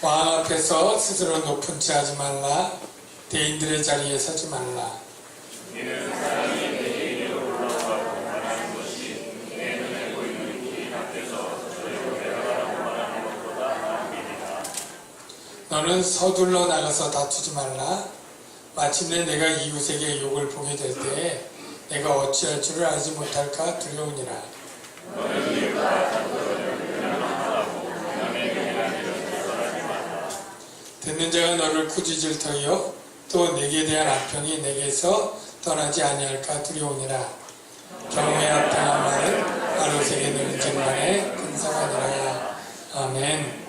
왕 앞에서 스스로 높은 체 하지 말라. 대인들의 자리에 서지 말라. 이는 사람이 내게 이르러 올라가고 말하는 것이 내 눈에 보이는 길 앞에서 저리로 내려가라고 말하는 것보다 나음이니라. 너는 서둘러 나가서 다투지 말라. 마침내 내가 이웃에게 욕을 보게 될 때에 내가 어찌할 줄을 알지 못할까 두려우니라. 너는 이웃과 다투어를 그냥하라고 남의 명예한 일을 대설하지 말라. 듣는 자가 너를 꾸짖을 터이요 또 내게 대한 악평이 내게서 떠나지 아니할까 두려우니라. 경외와 평안만은 아롯에게 누른진 만에 근사하니라. 아멘.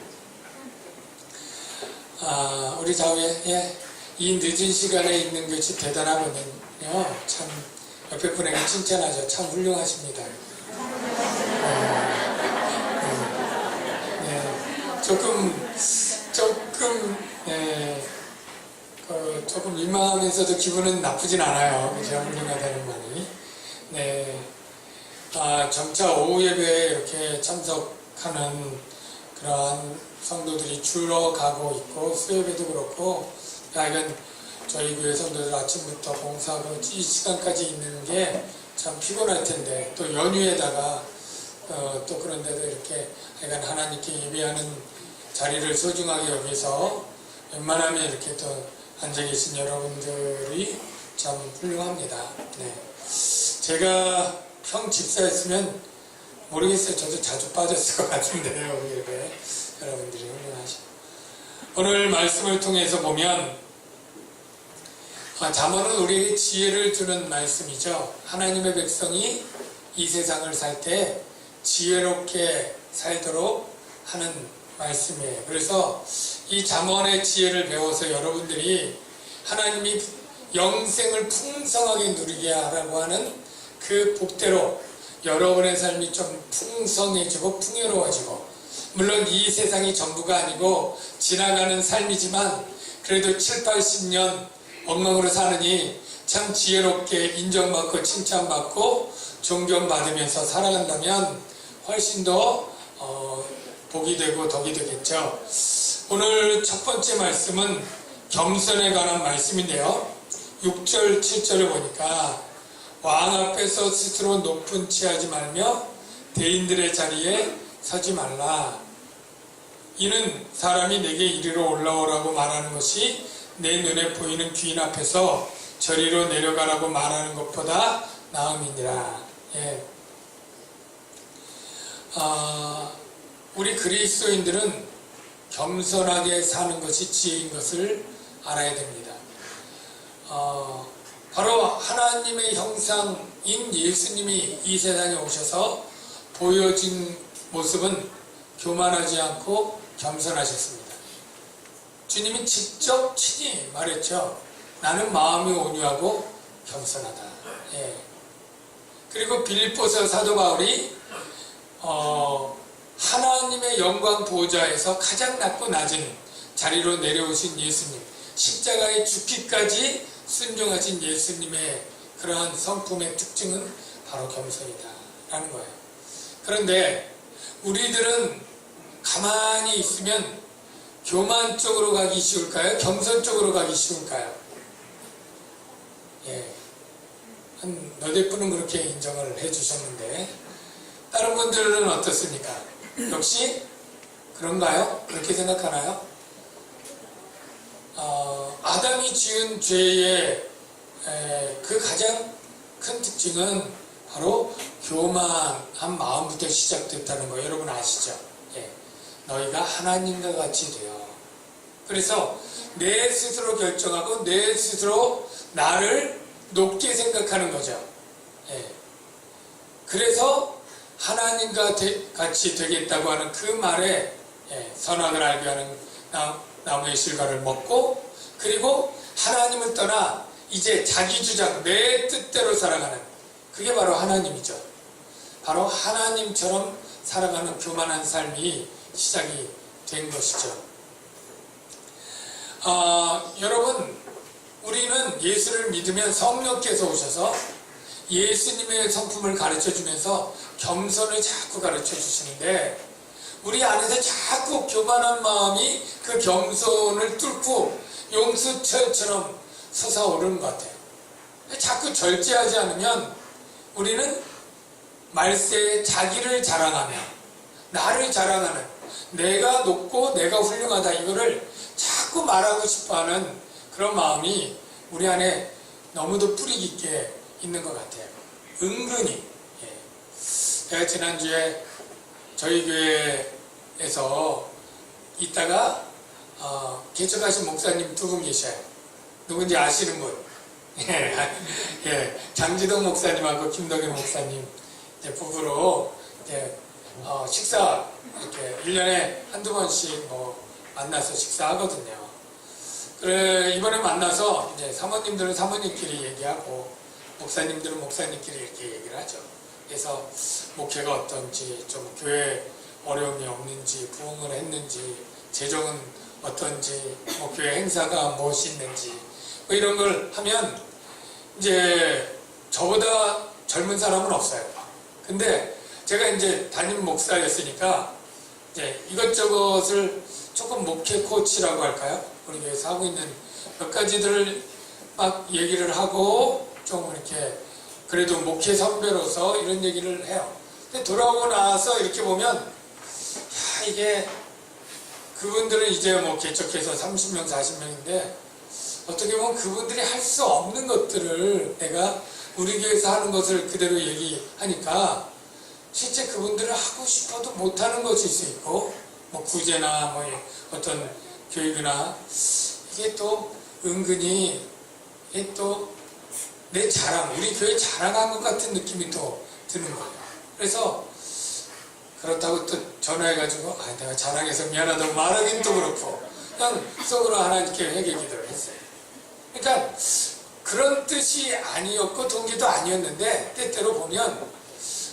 우리 좌우에 이 늦은 시간에 있는 것이 대단하거든요. 참 옆에 분에게 칭찬하죠. 참 훌륭하십니다. 조금 민망하면서도 기분은 나쁘진 않아요. 그죠? 훌륭하다는 말이. 네. 점차 오후 예배에 이렇게 참석하는 그러한 성도들이 줄어가고 있고, 수요예배도 그렇고, 이건 저희 교회 성도들 아침부터 봉사하고 이 시간까지 있는 게 참 피곤할 텐데, 또 연휴에다가, 또 그런데도 이렇게 하여간 하나님께 예배하는 자리를 소중하게 여기서 웬만하면 이렇게 또 앉아 계신 여러분들이 참 훌륭합니다. 네. 제가 평 집사였으면 모르겠어요. 저도 자주 빠졌을 것 같은데요. 우리 예배 여러분들이 훌륭하시고. 오늘 말씀을 통해서 보면 잠언은 우리에게 지혜를 주는 말씀이죠. 하나님의 백성이 이 세상을 살 때 지혜롭게 살도록 하는 말씀이에요. 그래서 이 잠언의 지혜를 배워서 여러분들이 하나님이 영생을 풍성하게 누리게 하라고 하는 그 복대로 여러분의 삶이 좀 풍성해지고 풍요로워지고, 물론 이 세상이 전부가 아니고 지나가는 삶이지만 그래도 7, 80년 엉망으로 사느니 참 지혜롭게 인정받고 칭찬받고 존경받으면서 살아간다면 훨씬 더 복이 되고 덕이 되겠죠. 오늘 첫 번째 말씀은 겸손에 관한 말씀인데요. 6절, 7절을 보니까 왕 앞에서 스스로 높은 취하지 말며 대인들의 자리에 서지 말라. 이는 사람이 내게 이리로 올라오라고 말하는 것이 내 눈에 보이는 귀인 앞에서 저리로 내려가라고 말하는 것보다 나음이니라. 예. 우리 그리스도인들은 겸손하게 사는 것이 지혜인 것을 알아야 됩니다. 바로 하나님의 형상인 예수님이 이 세상에 오셔서 보여진 모습은 교만하지 않고 겸손하셨습니다. 주님이 직접 친히 말했죠. 나는 마음이 온유하고 겸손하다. 예. 그리고 빌립보서 사도 바울이 하나님의 영광 보좌에서 가장 낮고 낮은 자리로 내려오신 예수님, 십자가에 죽기까지 순종하신 예수님의 그러한 성품의 특징은 바로 겸손이다 라는 거예요. 그런데 우리들은 가만히 있으면 교만 쪽으로 가기 쉬울까요? 겸손 쪽으로 가기 쉬울까요? 예. 한 너댓 분은 그렇게 인정을 해주셨는데, 다른 분들은 어떻습니까? 역시 그런가요? 그렇게 생각하나요? 아담이 지은 죄의 그 가장 큰 특징은 바로 교만한 마음부터 시작됐다는 거 여러분 아시죠? 예. 너희가 하나님과 같이 되어. 그래서 내 스스로 결정하고 내 스스로 나를 높게 생각하는 거죠. 예. 그래서 하나님과 같이 되겠다고 하는 그 말에 선악을 알게 하는 나무의 실과를 먹고, 그리고 하나님을 떠나 이제 자기 주장, 내 뜻대로 살아가는, 그게 바로 하나님이죠. 바로 하나님처럼 살아가는 교만한 삶이 시작이 된 것이죠. 여러분, 우리는 예수를 믿으면 성령께서 오셔서 예수님의 성품을 가르쳐 주면서 겸손을 자꾸 가르쳐 주시는데, 우리 안에서 자꾸 교만한 마음이 그 겸손을 뚫고 용수철처럼 솟아오르는 것 같아요. 자꾸 절제하지 않으면 우리는 말세에 자기를 자랑하며 나를 자랑하는, 내가 높고 내가 훌륭하다, 이거를 자꾸 말하고 싶어하는 그런 마음이 우리 안에 너무도 뿌리 깊게 있는 것 같아요. 은근히. 제가 지난주에 저희 교회에서 있다가 개척하신 목사님 두 분 계셔요. 누군지 아시는 분? 장지동 목사님하고 김덕현 목사님 부부로 식사 이렇게 1년에 한두 번씩 만나서 식사하거든요. 그래, 이번에 만나서 이제 사모님들은 사모님끼리 얘기하고 목사님들은 목사님끼리 이렇게 얘기를 하죠. 그래서 목회가 어떤지, 좀 교회 어려움이 없는지, 부흥을 했는지, 재정은 어떤지, 교회 행사가 무엇이 있는지, 이런 걸 하면 이제 저보다 젊은 사람은 없어요. 근데 제가 이제 담임 목사였으니까 이제 이것저것을 조금 목회 코치라고 할까요? 우리 교회에서 하고 있는 몇 가지들을 막 얘기를 하고 좀 이렇게 그래도 목회 선배로서 이런 얘기를 해요. 근데 돌아오고 나서 이렇게 보면 이게 그분들은 이제 개척해서 30명, 40명인데 어떻게 보면 그분들이 할 수 없는 것들을 내가 우리 교회에서 하는 것을 그대로 얘기하니까 실제 그분들은 하고 싶어도 못하는 것일 수 있고 구제나 어떤 교육이나 이게 또 은근히 이게 또 내 자랑, 우리 교회 자랑한 것 같은 느낌이 또 드는 거예요. 그래서 그렇다고 또 전화해가지고 내가 자랑해서 미안하다고 말하긴 또 그렇고 그냥 속으로 하나님께 회개 기도를 했어요. 그러니까 그런 뜻이 아니었고 동기도 아니었는데 때때로 보면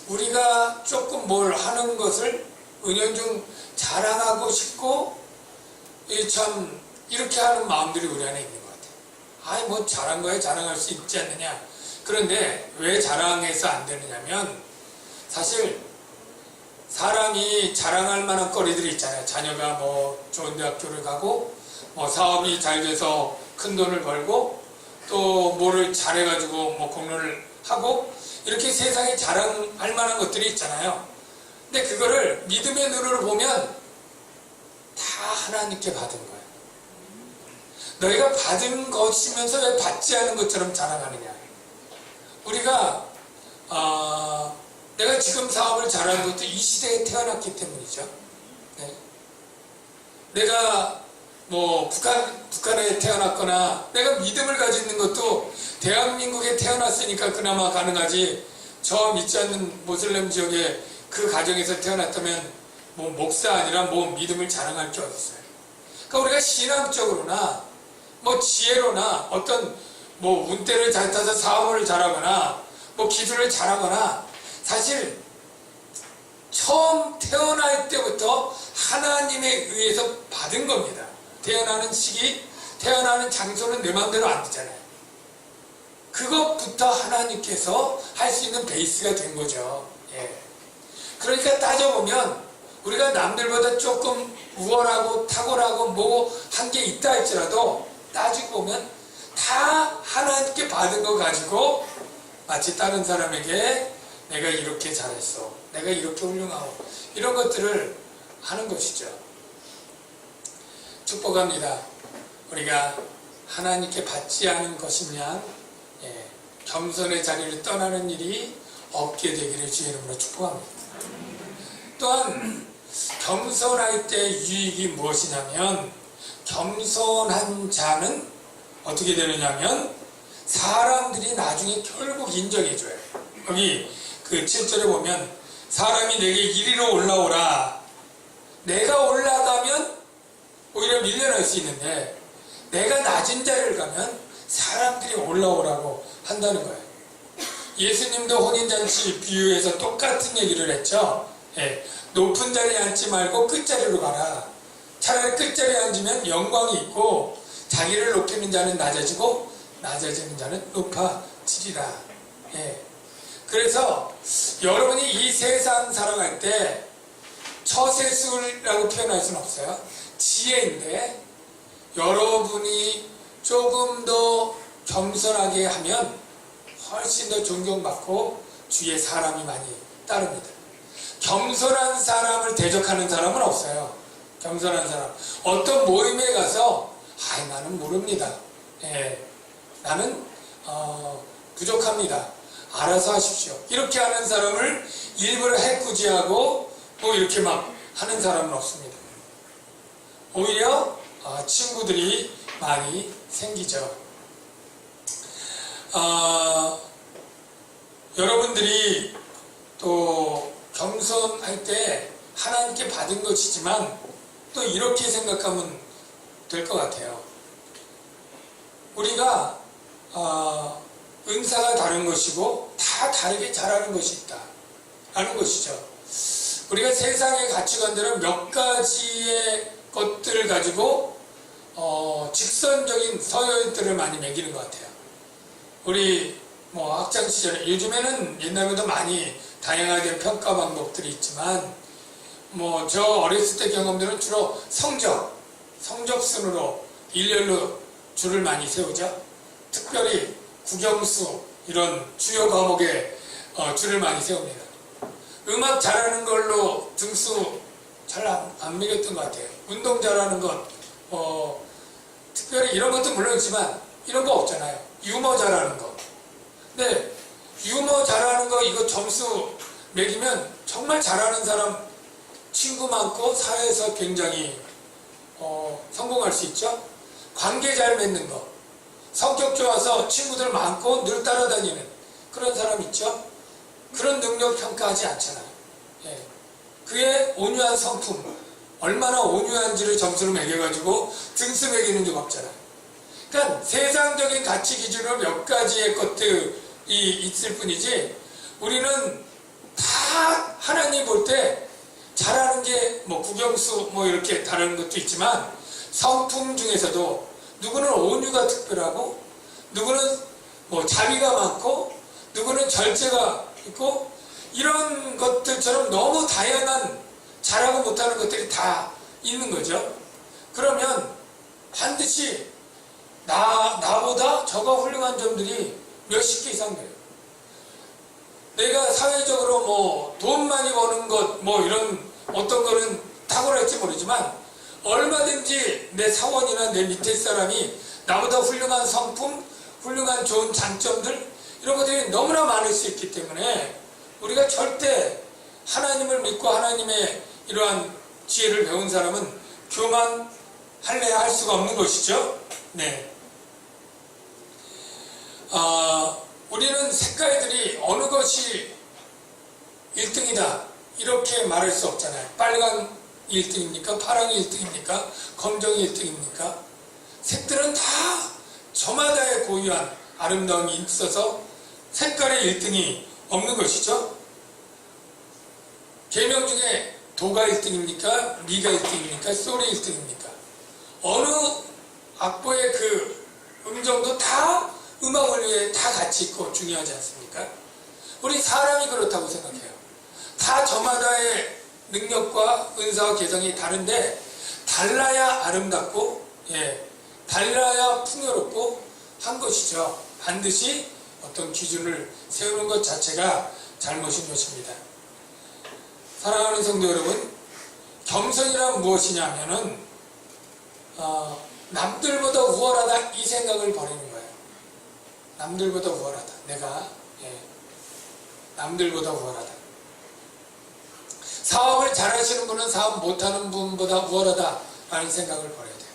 우리가 조금 뭘 하는 것을 은연중 자랑하고 싶고 참 이렇게 하는 마음들이 우리 안에 있는 것 같아요. 잘한 거에 자랑할 수 있지 않느냐. 그런데 왜 자랑해서 안 되느냐면 사실 사람이 자랑할 만한 거리들이 있잖아요. 자녀가 좋은 대학교를 가고 사업이 잘 돼서 큰 돈을 벌고 또 뭐를 잘해가지고 공로를 하고 이렇게 세상에 자랑할 만한 것들이 있잖아요. 근데 그거를 믿음의 눈으로 보면 다 하나님께 받은 거예요. 너희가 받은 것이면서 왜 받지 않은 것처럼 자랑하느냐. 우리가 내가 지금 사업을 잘하는 것도 이 시대에 태어났기 때문이죠. 네. 내가 북한에 태어났거나 내가 믿음을 가지고 있는 것도 대한민국에 태어났으니까 그나마 가능하지, 저 믿지 않는 모슬렘 지역의 그 가정에서 태어났다면 목사 아니라 믿음을 자랑할 게 어딨어요. 그러니까 우리가 신앙적으로나 지혜로나 어떤 운대를 잘 타서 사업을 잘하거나 기술을 잘하거나 사실 처음 태어날 때부터 하나님에 의해서 받은 겁니다. 태어나는 시기, 태어나는 장소는 내 마음대로 안 되잖아요. 그것부터 하나님께서 할 수 있는 베이스가 된 거죠. 그러니까 따져보면 우리가 남들보다 조금 우월하고 탁월하고 한 게 있다 할지라도 따지고 보면 다 하나님께 받은 거 가지고 마치 다른 사람에게 내가 이렇게 잘했어, 내가 이렇게 훌륭하고 이런 것들을 하는 것이죠. 축복합니다. 우리가 하나님께 받지 않은 것이면 겸손의 자리를 떠나는 일이 없게 되기를 주의 이름으로 축복합니다. 또한 겸손할 때 유익이 무엇이냐면 겸손한 자는 어떻게 되느냐면 사람들이 나중에 결국 인정해줘요. 여기 그 7절에 보면 사람이 내게 이리로 올라오라. 내가 올라가면 오히려 밀려날 수 있는데 내가 낮은 자리를 가면 사람들이 올라오라고 한다는 거예요. 예수님도 혼인잔치 비유에서 똑같은 얘기를 했죠. 높은 자리에 앉지 말고 끝자리로 가라. 차라리 끝자리에 앉으면 영광이 있고 자기를 높이는 자는 낮아지고 낮아지는 자는 높아지리라. 그래서 여러분이 이 세상 살아갈 때 처세술이라고 표현할 수는 없어요. 지혜인데 여러분이 조금 더 겸손하게 하면 훨씬 더 존경받고 주위에 사람이 많이 따릅니다. 겸손한 사람을 대적하는 사람은 없어요. 겸손한 사람. 어떤 모임에 가서 나는 모릅니다. 나는 부족합니다. 알아서 하십시오. 이렇게 하는 사람을 일부러 해꾸지하고 뭐 이렇게 막 하는 사람은 없습니다. 오히려 친구들이 많이 생기죠. 여러분들이 또 겸손할 때 하나님께 받은 것이지만 또 이렇게 생각하면 될 것 같아요. 우리가 은사가 다른 것이고 다 다르게 잘하는 것이 있다 라는 것이죠. 우리가 세상의 가치관들은 몇 가지의 것들을 가지고 직선적인 서열들을 많이 매기는 것 같아요. 우리 학창시절에, 요즘에는 옛날보다 많이 다양하게 평가 방법들이 있지만 저 어렸을 때 경험들은 주로 성적순으로 일렬로 줄을 많이 세우죠. 특별히 국영수 이런 주요 과목에 줄을 많이 세웁니다. 음악 잘하는 걸로 등수 잘 안 매겼던 것 같아요. 운동 잘하는 것 특별히 이런 것도 물론 있지만 이런 거 없잖아요. 유머 잘하는 거. 근데 유머 잘하는 거 이거 점수 매기면 정말 잘하는 사람 친구 많고 사회에서 굉장히 성공할 수 있죠. 관계 잘 맺는 거, 성격 좋아서 친구들 많고 늘 따라다니는 그런 사람 있죠. 그런 능력 평가하지 않잖아요. 그의 온유한 성품, 얼마나 온유한지를 점수를 매겨가지고 등수 매기는 게 없잖아요. 그러니까 세상적인 가치 기준으로 몇 가지의 것들이 있을 뿐이지 우리는 다 하나님 볼 때 잘하는 게 국영수 이렇게 다른 것도 있지만 성품 중에서도 누구는 온유가 특별하고 누구는 자비가 많고 누구는 절제가 있고 이런 것들처럼 너무 다양한 잘하고 못하는 것들이 다 있는 거죠. 그러면 반드시 나보다 저가 훌륭한 점들이 몇십 개 이상 돼요. 내가 사회적으로 돈 많이 버는 것 이런 어떤 거는 탁월할지 모르지만 얼마든지 내 사원이나 내 밑에 사람이 나보다 훌륭한 성품, 훌륭한 좋은 장점들 이런 것들이 너무나 많을 수 있기 때문에 우리가 절대 하나님을 믿고 하나님의 이러한 지혜를 배운 사람은 교만할래야 할 수가 없는 것이죠. 네. 우리는 색깔들이 어느 것이 1등이다 이렇게 말할 수 없잖아요. 빨강이 1등입니까? 파랑이 1등입니까? 검정이 1등입니까? 색들은 다 저마다의 고유한 아름다움이 있어서 색깔의 1등이 없는 것이죠. 계명 중에 도가 1등입니까? 미가 1등입니까? 솔이 1등입니까? 어느 악보의 그 음정도 다 음악 원리에 다 같이 있고 중요하지 않습니까? 우리 사람이 그렇다고 생각해요. 다 저마다의 능력과 은사와 개성이 다른데 달라야 아름답고 달라야 풍요롭고 한 것이죠. 반드시 어떤 기준을 세우는 것 자체가 잘못인 것입니다. 사랑하는 성도 여러분, 겸손이란 무엇이냐면은 남들보다 우월하다 이 생각을 버리는 거예요. 남들보다 우월하다. 내가 남들보다 우월하다. 사업을 잘하시는 분은 사업 못하는 분보다 우월하다라는 생각을 버려야 돼요.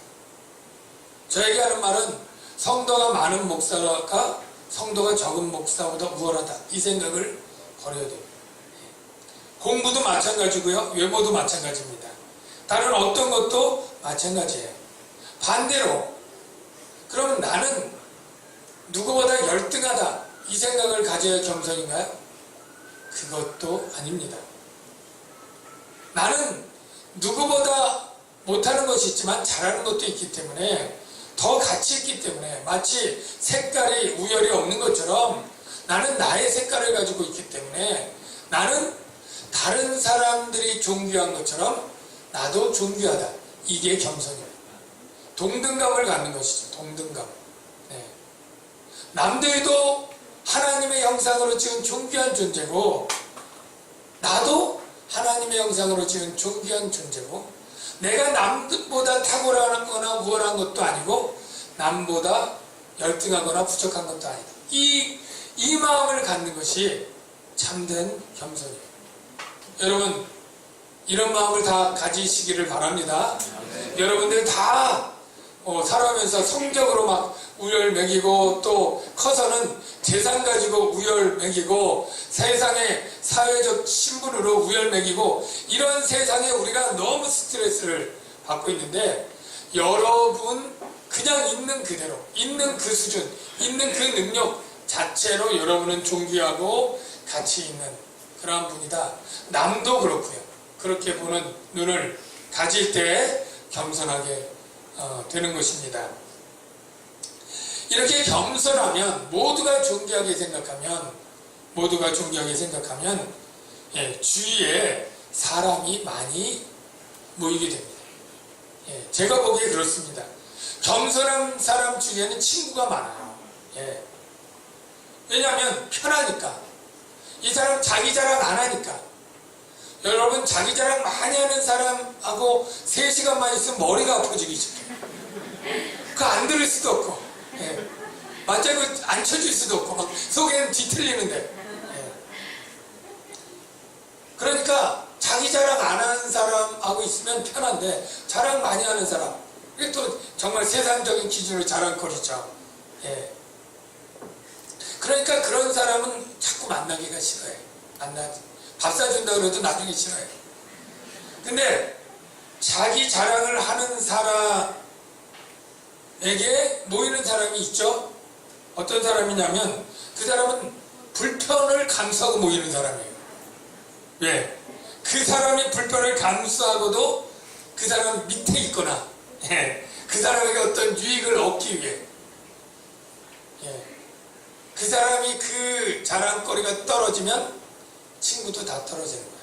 저에게 하는 말은 성도가 많은 목사가 성도가 적은 목사보다 우월하다. 이 생각을 버려야 됩니다. 공부도 마찬가지고요. 외모도 마찬가지입니다. 다른 어떤 것도 마찬가지예요. 반대로 그러면 나는 누구보다 열등하다. 이 생각을 가져야 겸손인가요? 그것도 아닙니다. 나는 누구보다 못하는 것이 있지만 잘하는 것도 있기 때문에 더 가치 있기 때문에 마치 색깔이 우열이 없는 것처럼 나는 나의 색깔을 가지고 있기 때문에 나는 다른 사람들이 존귀한 것처럼 나도 존귀하다. 이게 겸손이에요. 동등감을 갖는 것이죠. 동등감. 네. 남들도 하나님의 형상으로 지은 존귀한 존재고 나도 하나님의 형상으로 지은 존귀한 존재고 내가 남보다 탁월하거나 우월한 것도 아니고 남보다 열등하거나 부족한 것도 아니다. 이 마음을 갖는 것이 참된 겸손이에요. 여러분 이런 마음을 다 가지시기를 바랍니다. 여러분들 다 살아가면서 성적으로 막 우열 먹이고 또 커서는 재산 가지고 우열 먹이고 세상의 사회적 신분으로 우열 먹이고 이런 세상에 우리가 너무 스트레스를 받고 있는데 여러분 그냥 있는 그대로 있는 그 수준 있는 그 능력 자체로 여러분은 존귀하고 가치 있는 그러한 분이다. 남도 그렇고요. 그렇게 보는 눈을 가질 때 겸손하게 되는 것입니다. 이렇게 겸손하면 모두가 존귀하게 생각하면 주위에 사람이 많이 모이게 됩니다. 제가 보기에 그렇습니다. 겸손한 사람 주위에는 친구가 많아요. 왜냐하면 편하니까. 이 사람 자기 자랑 안 하니까. 여러분 자기 자랑 많이 하는 사람하고 3시간만 있으면 머리가 아파지기 시작해요. 그거 안 들을 수도 없고 맞자고 안 쳐줄 수도 없고 막 속에는 뒤틀리는데 그러니까 자기 자랑 안 하는 사람하고 있으면 편한데 자랑 많이 하는 사람 이게 또 정말 세상적인 기준으로 자랑거리죠. 그러니까 그런 사람은 자꾸 만나기가 싫어요. 밥 사준다 그래도 나중에 싫어요. 근데 자기 자랑을 하는 사람에게 모이는 사람이 있죠. 어떤 사람이냐면 그 사람은 불편을 감수하고 모이는 사람이에요. 왜? 그 사람이 불편을 감수하고도 그 사람 밑에 있거나 그 사람에게 어떤 유익을 얻기 위해 그 사람이 그 자랑거리가 떨어지면 친구도 다 떨어지는 거예요.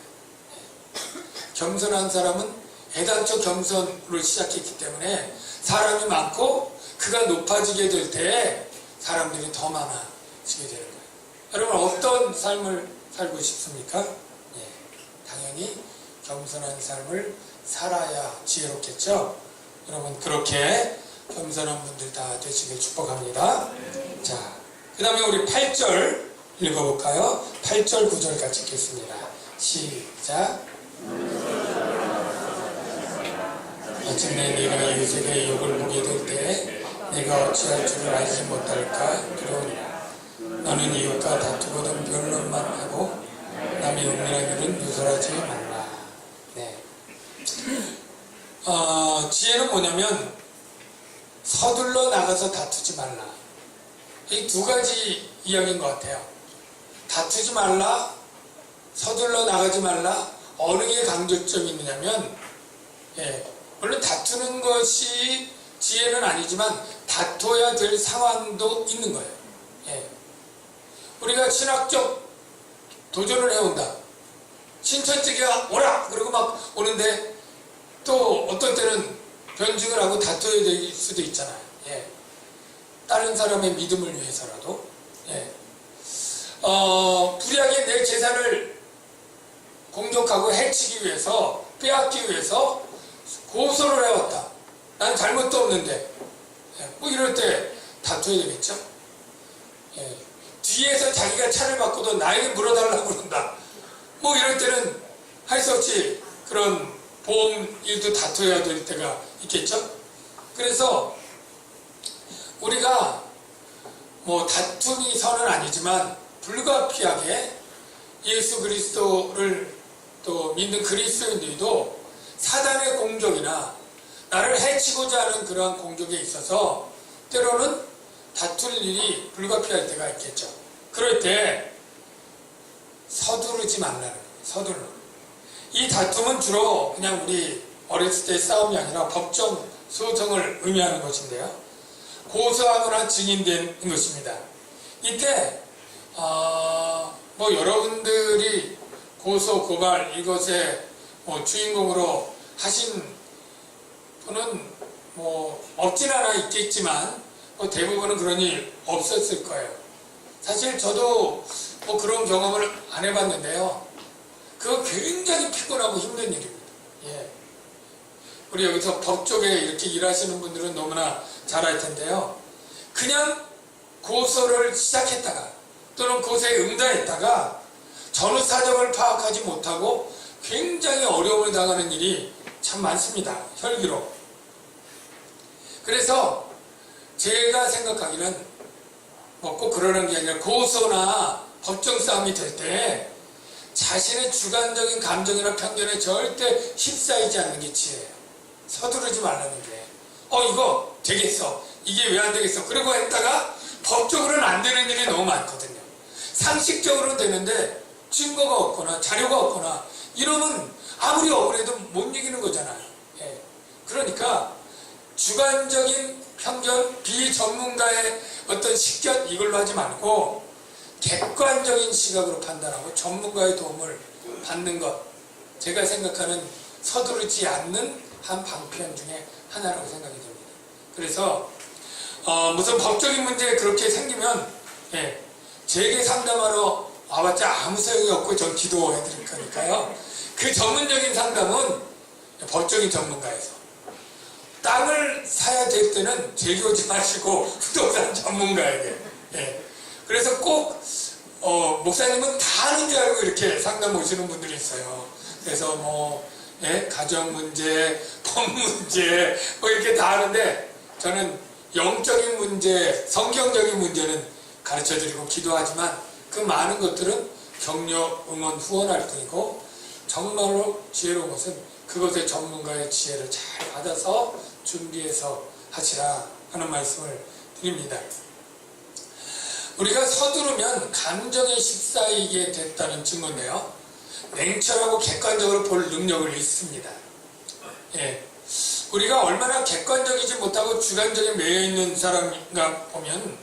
겸손한 사람은 애당초 겸손으로 시작했기 때문에 사람이 많고 그가 높아지게 될 때 사람들이 더 많아지게 되는 거예요. 여러분 어떤 삶을 살고 싶습니까? 당연히 겸손한 삶을 살아야 지혜롭겠죠? 여러분 그렇게 겸손한 분들 다 되시길 축복합니다. 자, 그 다음에 우리 8절 읽어볼까요? 8절 9절 같이 읽겠습니다. 시작. 마침내 네가 이웃에게 욕을 보게 될 때 네가 어찌할 줄을 알지 못할까 두려우니라. 너는 이웃과 다투거든 변론만 하고 남이 은밀한 일은 누설하지 말라. 지혜는 뭐냐면 서둘러 나가서 다투지 말라. 이 두 가지 이야기인 것 같아요. 다투지 말라, 서둘러 나가지 말라. 어느 게 강조점이 있느냐면 물론 다투는 것이 지혜는 아니지만 다퉈야 될 상황도 있는 거예요. 우리가 신학적 도전을 해온다. 신천지가 오라! 그러고 막 오는데 또 어떤 때는 변증을 하고 다퉈야 될 수도 있잖아요. 다른 사람의 믿음을 위해서라도 불의하게 내 재산을 공격하고 해치기 위해서 빼앗기 위해서 고소를 해왔다. 난 잘못도 없는데 뭐 이럴 때 다투어야 되겠죠. 뒤에서 자기가 차를 바꿔도 나에게 물어달라고 그런다. 뭐 이럴 때는 할 수 없이 그런 보험 일도 다투어야 될 때가 있겠죠. 그래서 우리가 뭐 다툼이 선은 아니지만 불가피하게 예수 그리스도를 또 믿는 그리스도인들도 사단의 공격이나 나를 해치고자 하는 그러한 공격에 있어서 때로는 다툴 일이 불가피할 때가 있겠죠. 그럴 때 서두르지 말라는 거예요. 서둘러. 이 다툼은 주로 그냥 우리 어렸을 때의 싸움이 아니라 법정 소송을 의미하는 것인데요. 고소하거나 증인된 것입니다. 이때 뭐 여러분들이 고소 고발 이것의 주인공으로 하신 분은 없진 않아 있겠지만 대부분은 그런 일 없었을 거예요. 사실 저도 그런 경험을 안 해봤는데요. 그거 굉장히 피곤하고 힘든 일입니다. 예. 우리 여기서 법 쪽에 이렇게 일하시는 분들은 너무나 잘 알 텐데요. 그냥 고소를 시작했다가 또는 고소에 응답했다가 전후 사정을 파악하지 못하고 굉장히 어려움을 당하는 일이 참 많습니다. 혈기로. 그래서 제가 생각하기는 꼭 그러는 게 아니라 고소나 법정 싸움이 될 때 자신의 주관적인 감정이나 편견에 절대 휩싸이지 않는 게 지혜예요. 서두르지 말라는 게. 이거 되겠어. 이게 왜 안 되겠어. 그러고 했다가 법적으로는 안 되는 일이 너무 많거든요. 상식적으로는 되는데 증거가 없거나 자료가 없거나 이러면 아무리 억울해도 못 이기는 거잖아요. 예. 그러니까 주관적인 편견, 비전문가의 어떤 식견 이걸로 하지 말고 객관적인 시각으로 판단하고 전문가의 도움을 받는 것, 제가 생각하는 서두르지 않는 한 방편 중에 하나라고 생각이 됩니다. 그래서 무슨 법적인 문제 그렇게 생기면 제게 상담하러 와봤자 아무 소용이 없고 전 기도해드릴 거니까요. 그 전문적인 상담은 법적인 전문가에서, 땅을 사야 될 때는 제게 오지 마시고 부동산 전문가에게. 그래서 꼭 목사님은 다 아는 줄 알고 이렇게 상담 오시는 분들이 있어요. 그래서 가정 문제, 법 문제 이렇게 다 아는데 저는 영적인 문제, 성경적인 문제는 가르쳐드리고 기도하지만 그 많은 것들은 격려, 응원, 후원할 뿐이고 정말로 지혜로운 것은 그것의 전문가의 지혜를 잘 받아서 준비해서 하시라 하는 말씀을 드립니다. 우리가 서두르면 감정에 휩싸이게 됐다는 증거인데요. 냉철하고 객관적으로 볼 능력을 잃습니다. 우리가 얼마나 객관적이지 못하고 주관적인 매여있는 사람인가 보면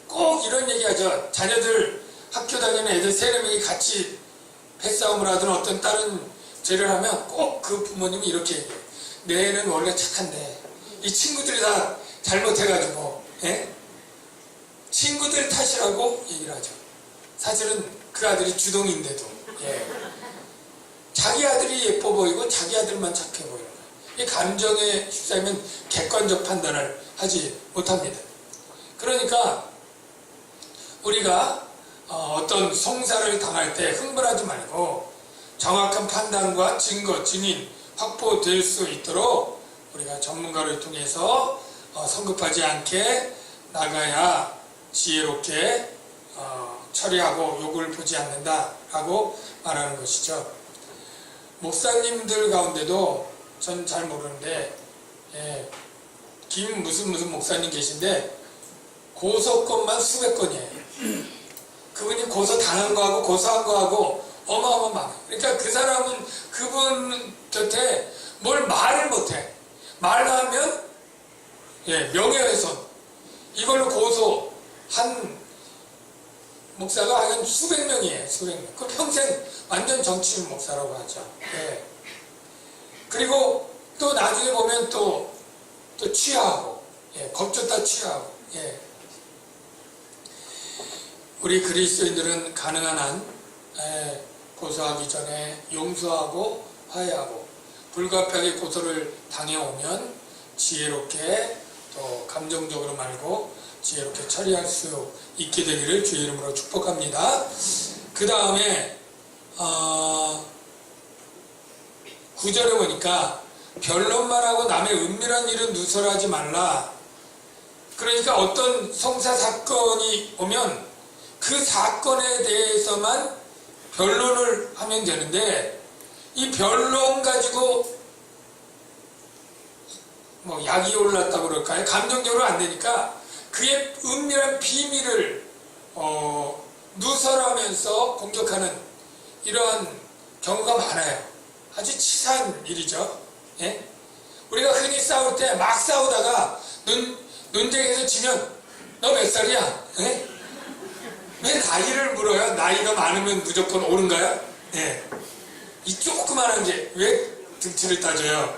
꼭 이런 얘기하죠. 자녀들 학교 다니는 애들 3명이 같이 패싸움을 하든 어떤 다른 죄를 하면 꼭 그 부모님이 이렇게 얘기해요. 내 애는 원래 착한데 이 친구들이 다 잘못해가지고 친구들 탓이라고 얘기를 하죠. 사실은 그 아들이 주동인데도 자기 아들이 예뻐 보이고 자기 아들만 착해 보여요. 이 감정에 휩싸이면 객관적 판단을 하지 못합니다. 그러니까 우리가 어떤 송사를 당할 때 흥분하지 말고 정확한 판단과 증거, 증인 확보될 수 있도록 우리가 전문가를 통해서 성급하지 않게 나가야 지혜롭게 처리하고 욕을 보지 않는다라고 말하는 것이죠. 목사님들 가운데도 전 잘 모르는데 김 무슨 목사님 계신데 고소건만 수백 건이에요. 그분이 고소 당한 거하고 고소한 거하고 어마어마 많아요. 그러니까 그 사람은 그분 곁에 뭘 말을 못해. 말하면 명예훼손 이걸로 고소한 목사가 한 수백 명이에요. 수백 명. 그 평생 완전 정치인 목사라고 하죠. 그리고 또 나중에 보면 또 취하고 겁줬다 취하고 우리 그리스도인들은 가능한 한 고소하기 전에 용서하고 화해하고 불가피하게 고소를 당해오면 지혜롭게 또 감정적으로 말고 지혜롭게 처리할 수 있게 되기를 주의 이름으로 축복합니다. 그 다음에 9절에 보니까 변론만 하고 남의 은밀한 일은 누설하지 말라. 그러니까 어떤 성사 사건이 오면 그 사건에 대해서만 변론을 하면 되는데 이 변론 가지고 약이 올랐다고 그럴까요? 감정적으로 안 되니까 그의 은밀한 비밀을 누설하면서 공격하는 이러한 경우가 많아요. 아주 치사한 일이죠. 우리가 흔히 싸울 때 막 싸우다가 논쟁에서 지면 너 몇 살이야? 왜 나이를 물어요? 나이가 많으면 무조건 옳은가요? 예. 이 조그만한 게 왜 등치를 따져요?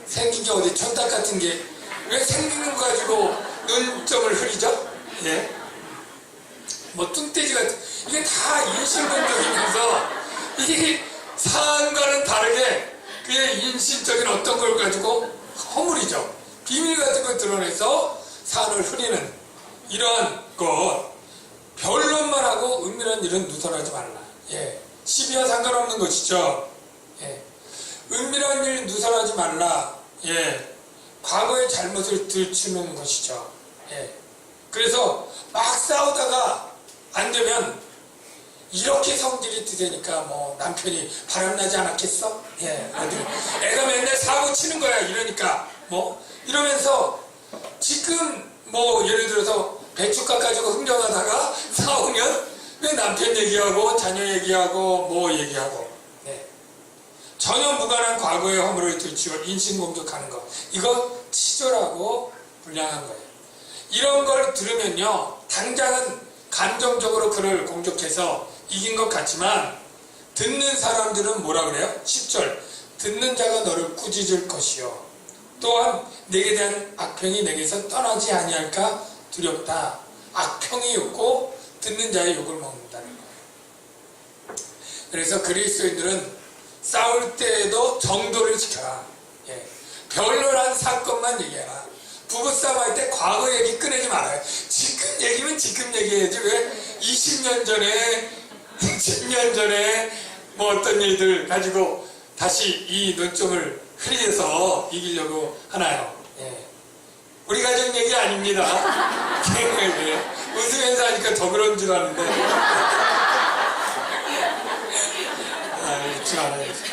생긴 게 어디 천딱 같은 게 왜 생긴 거 가지고 눈점을 흐리죠? 예. 뭐 뚱돼지 같은 이게 다 인신공격이면서 이게 사안과는 다르게 그의 인신적인 어떤 걸 가지고 허물이죠. 비밀 같은 걸 드러내서 사안을 흐리는 이러한 것 변론만 하고 은밀한 일은 누설하지 말라. 예. 시비와 상관없는 것이죠. 예. 은밀한 일 누설하지 말라. 예. 과거의 잘못을 들추는 것이죠. 예. 그래서 막 싸우다가 안 되면 이렇게 성질이 드세니까 뭐 남편이 바람나지 않았겠어? 예. 애가 맨날 사고 치는 거야. 이러니까 뭐 이러면서 지금 뭐 예를 들어서 배춧값 가지고 흥정하다가 싸우면 왜 남편 얘기하고 자녀 얘기하고 뭐 얘기하고 네. 전혀 무관한 과거의 허물을 들추어 인신공격하는 것 이거 치졸하고 불량한 거예요. 이런 걸 들으면요 당장은 감정적으로 그를 공격해서 이긴 것 같지만 듣는 사람들은 뭐라 그래요? 10절 듣는 자가 너를 꾸짖을 것이요 또한 내게 대한 악평이 내게서 떠나지 아니할까 두렵다. 악평이 있고 듣는 자의 욕을 먹는다는 거예요. 그래서 그리스도인들은 싸울 때에도 정도를 지켜라. 예. 변론한 사건만 얘기해라. 부부싸움 할 때 과거 얘기 꺼내지 말아요. 지금 얘기면 지금 얘기해야지 왜 20년 전에 10년 전에 뭐 어떤 일들 가지고 다시 이 논점을 흐리해서 이기려고 하나요? 예. 우리 가족 얘기 아닙니다. 웃으면서 하니까 더 그런 줄 아는데. 웃지 말아야지.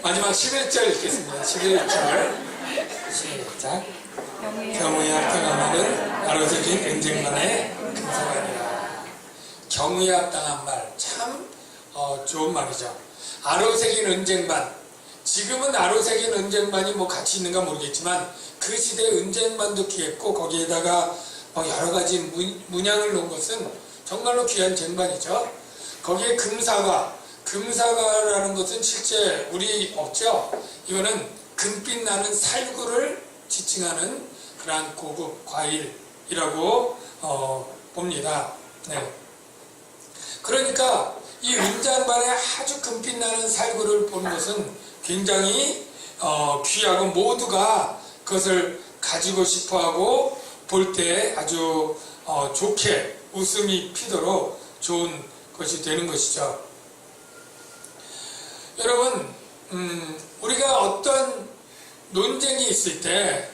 마지막 11절 읽겠습니다. 11절. 시작. 경우에 합당한 말은 아로새긴 은쟁반의 금사관이라. 경우에 합당한 말. 참 좋은 말이죠. 아로새긴 은쟁반. 지금은 아로새긴 은쟁반이 뭐 같이 있는가 모르겠지만 그 시대에 은쟁반도 귀했고 거기에다가 여러 가지 문양을 놓은 것은 정말로 귀한 쟁반이죠. 거기에 금사과라는 것은 실제 우리 없죠. 이거는 금빛 나는 살구를 지칭하는 그러한 고급 과일이라고 봅니다. 네. 그러니까 이 은쟁반에 아주 금빛 나는 살구를 보는 것은 굉장히 귀하고 모두가 그것을 가지고 싶어하고 볼 때 아주 좋게 웃음이 피도록 좋은 것이 되는 것이죠. 여러분 우리가 어떤 논쟁이 있을 때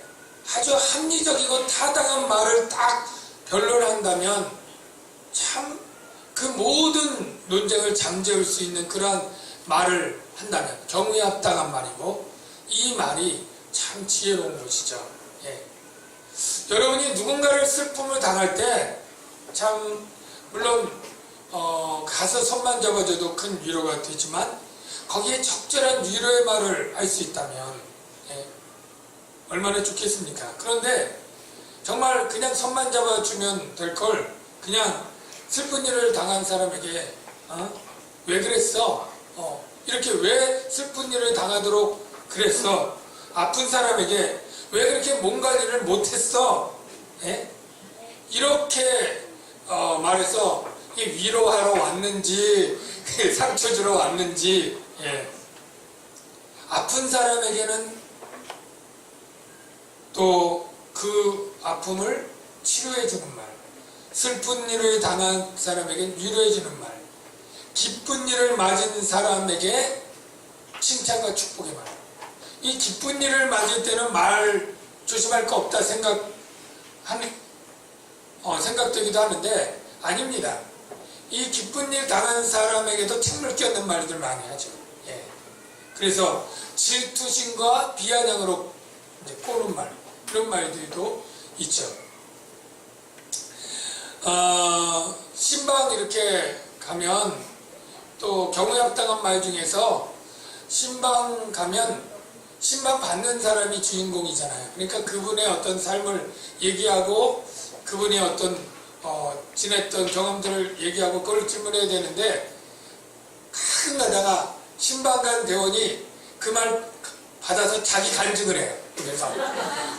아주 합리적이고 타당한 말을 딱 변론한다면 참 그 모든 논쟁을 잠재울 수 있는 그러한 말을 한다면 경우에 합당한 말이고 이 말이 참 지혜로운 것이죠. 예. 여러분이 누군가를 슬픔을 당할 때 참 물론 가서 손만 잡아줘도 큰 위로가 되지만 거기에 적절한 위로의 말을 할 수 있다면 예. 얼마나 좋겠습니까? 그런데 정말 그냥 손만 잡아주면 될 걸 그냥 슬픈 일을 당한 사람에게 왜 그랬어? 이렇게 왜 슬픈 일을 당하도록 그랬어? 아픈 사람에게 왜 그렇게 몸 관리를 못했어? 예? 이렇게 말해서 위로하러 왔는지 상처 주러 왔는지 예. 아픈 사람에게는 또 그 아픔을 치료해 주는 말, 슬픈 일을 당한 사람에게 위로해 주는 말, 기쁜 일을 맞은 사람에게 칭찬과 축복의 말. 이 기쁜 일을 맞을 때는 말 조심할 거 없다 생각되기도 하는데 아닙니다. 이 기쁜 일 당한 사람에게도 찬물 끼얹는 말들 많이 하죠. 예. 그래서 질투심과 비아냥으로 이제 꼬는 말, 그런 말들도 있죠. 신방 이렇게 가면 또 경우에 합당한 말 중에서 신방 가면 신방 받는 사람이 주인공이잖아요. 그러니까 그분의 어떤 삶을 얘기하고 그분의 어떤 지냈던 경험들을 얘기하고 그걸 질문해야 되는데 가끔 가다가 신방간 대원이 그 말 받아서 자기 간증을 해요.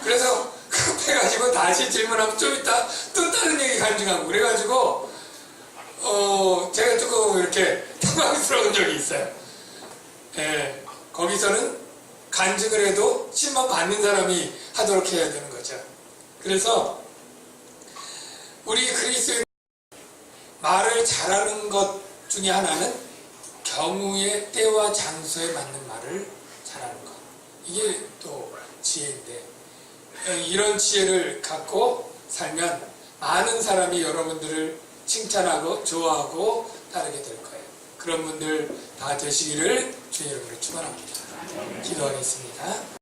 그래서 급해가지고 다시 질문하면 좀 이따 또 다른 얘기 간증하고 그래가지고 제가 조금 이렇게 당황스러운 적이 있어요. 예, 거기서는 간증을 해도 신방 받는 사람이 하도록 해야 되는 거죠. 그래서 우리 그리스도인 말을 잘하는 것 중에 하나는 경우의 때와 장소에 맞는 말을 잘하는 것. 이게 또 지혜인데 이런 지혜를 갖고 살면 많은 사람이 여러분들을 칭찬하고 좋아하고 따르게 될 거예요. 그런 분들 다 되시기를 주의 이름으로 축원합니다. 기도하겠습니다.